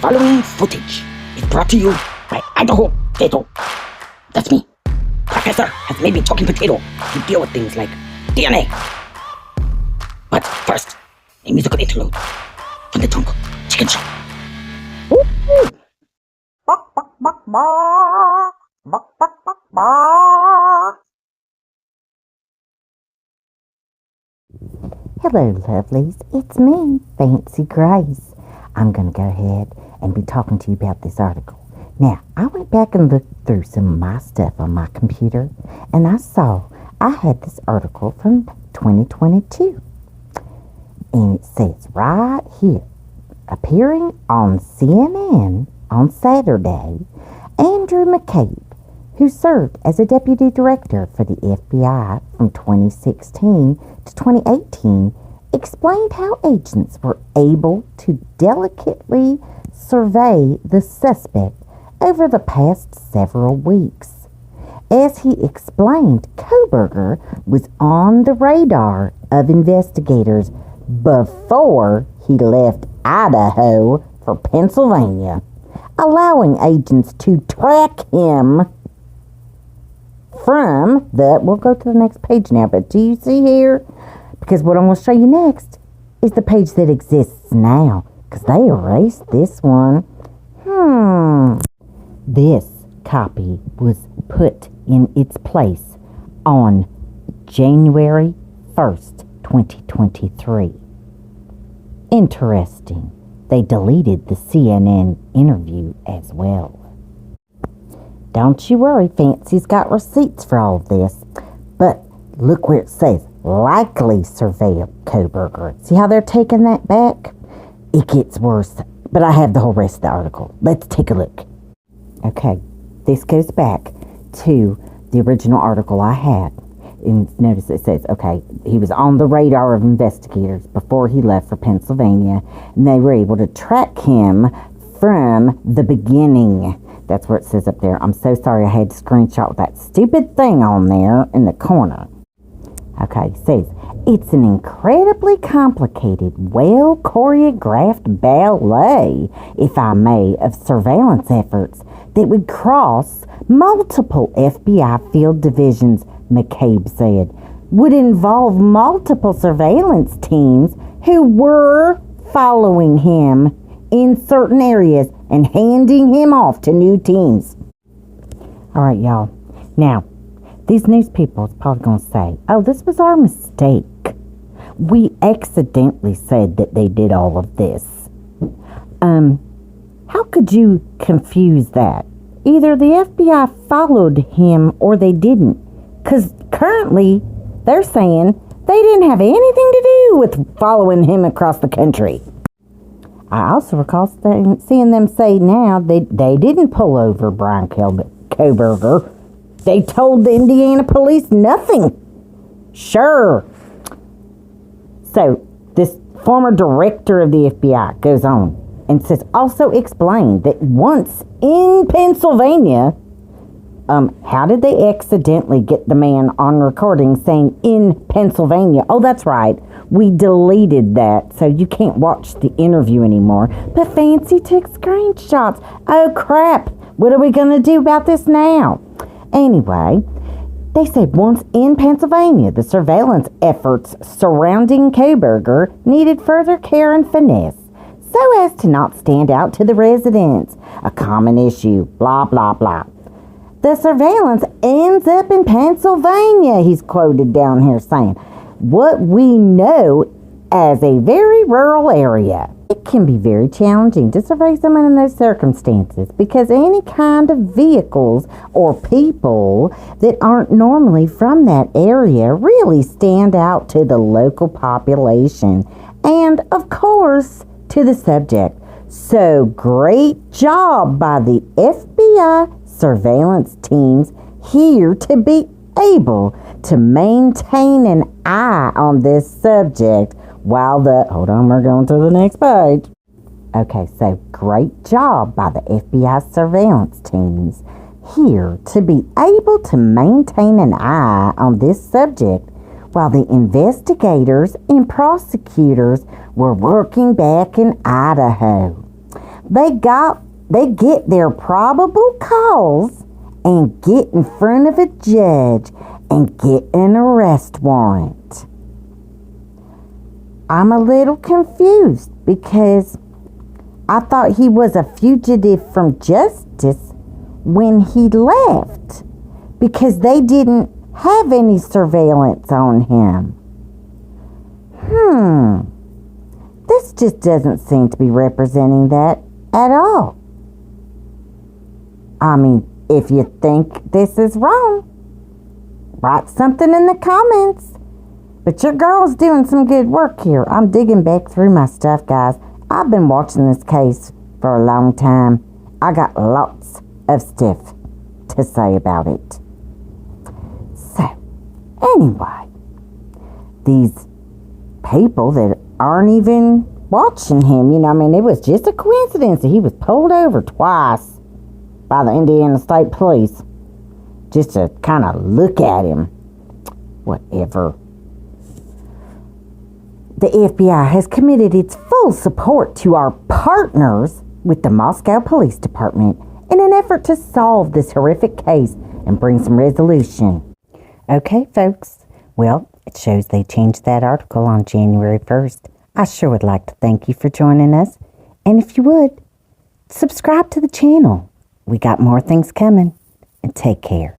following footage is brought to you by Idaho Potato. That's me. Professor has made me talking potato to deal with things like DNA. But first, a musical interlude from the jungle chicken shop. Hello, lovelies. It's me, Fancy Grace. I'm going to go ahead and be talking to you about this article. Now, I went back and looked through some of my stuff on my computer, and I saw I had this article from 2022. And it says right here, appearing on CNN on Saturday, Andrew McCabe, who served as a deputy director for the FBI from 2016 to 2018, explained how agents were able to delicately survey the suspect over the past several weeks. As he explained, Kohberger was on the radar of investigators before he left Idaho for Pennsylvania, allowing agents to track him from we'll go to the next page now, but do you see here? Because what I'm going to show you next is the page that exists now, because they erased this one. This copy was put in its place on January 1st, 2023. Interesting. They deleted the CNN interview as well. Don't you worry, Fancy's got receipts for all of this. But look where it says, likely surveilled Kohberger. See how they're taking that back? It gets worse. But I have the whole rest of the article. Let's take a look. Okay, this goes back to the original article I had. And notice it says, okay, he was on the radar of investigators before he left for Pennsylvania, and they were able to track him from the beginning. That's where it says up there. I'm so sorry I had to screenshot that stupid thing on there in the corner. Okay, it says, it's an incredibly complicated, well-choreographed ballet, if I may, of surveillance efforts that would cross multiple FBI field divisions, McCabe said, would involve multiple surveillance teams who were following him in certain areas and handing him off to new teams. All right, y'all. Now, these news people is probably going to say, oh, this was our mistake. We accidentally said that they did all of this. How could you confuse that? Either the FBI followed him or they didn't. Because currently, they're saying they didn't have anything to do with following him across the country. I also recall seeing them say now they didn't pull over Kohberger. They told the Indiana police nothing. Sure. So, this former director of the FBI goes on and says, also explained that once in Pennsylvania, how did they accidentally get the man on recording saying in Pennsylvania? Oh, that's right. We deleted that, so you can't watch the interview anymore. But Fancy took screenshots. Oh, crap. What are we going to do about this now? Anyway, they said once in Pennsylvania, the surveillance efforts surrounding Kohberger needed further care and finesse, so as to not stand out to the residents. A common issue, blah, blah, blah. The surveillance ends up in Pennsylvania, he's quoted down here saying, what we know as a very rural area. It can be very challenging to survey someone in those circumstances because any kind of vehicles or people that aren't normally from that area really stand out to the local population and, of course, to the subject. So great job by the FBI surveillance teams here to be able to maintain an eye on this subject while hold on, we're going to the next page. Okay, so great job by the FBI surveillance teams here to be able to maintain an eye on this subject while the investigators and prosecutors were working back in Idaho. They get their probable cause and get in front of a judge and get an arrest warrant. I'm a little confused because I thought he was a fugitive from justice when he left because they didn't have any surveillance on him. This just doesn't seem to be representing that at all. I mean, if you think this is wrong, write something in the comments. But your girl's doing some good work here. I'm digging back through my stuff, guys. I've been watching this case for a long time. I got lots of stuff to say about it. So, anyway, these people that aren't even watching him, you know, I mean, it was just a coincidence that he was pulled over twice by the Indiana State Police just to kind of look at him. Whatever. The FBI has committed its full support to our partners with the Moscow Police Department in an effort to solve this horrific case and bring some resolution. Okay, folks. Well, it shows they changed that article on January 1st. I sure would like to thank you for joining us. And if you would, subscribe to the channel. We got more things coming. And take care.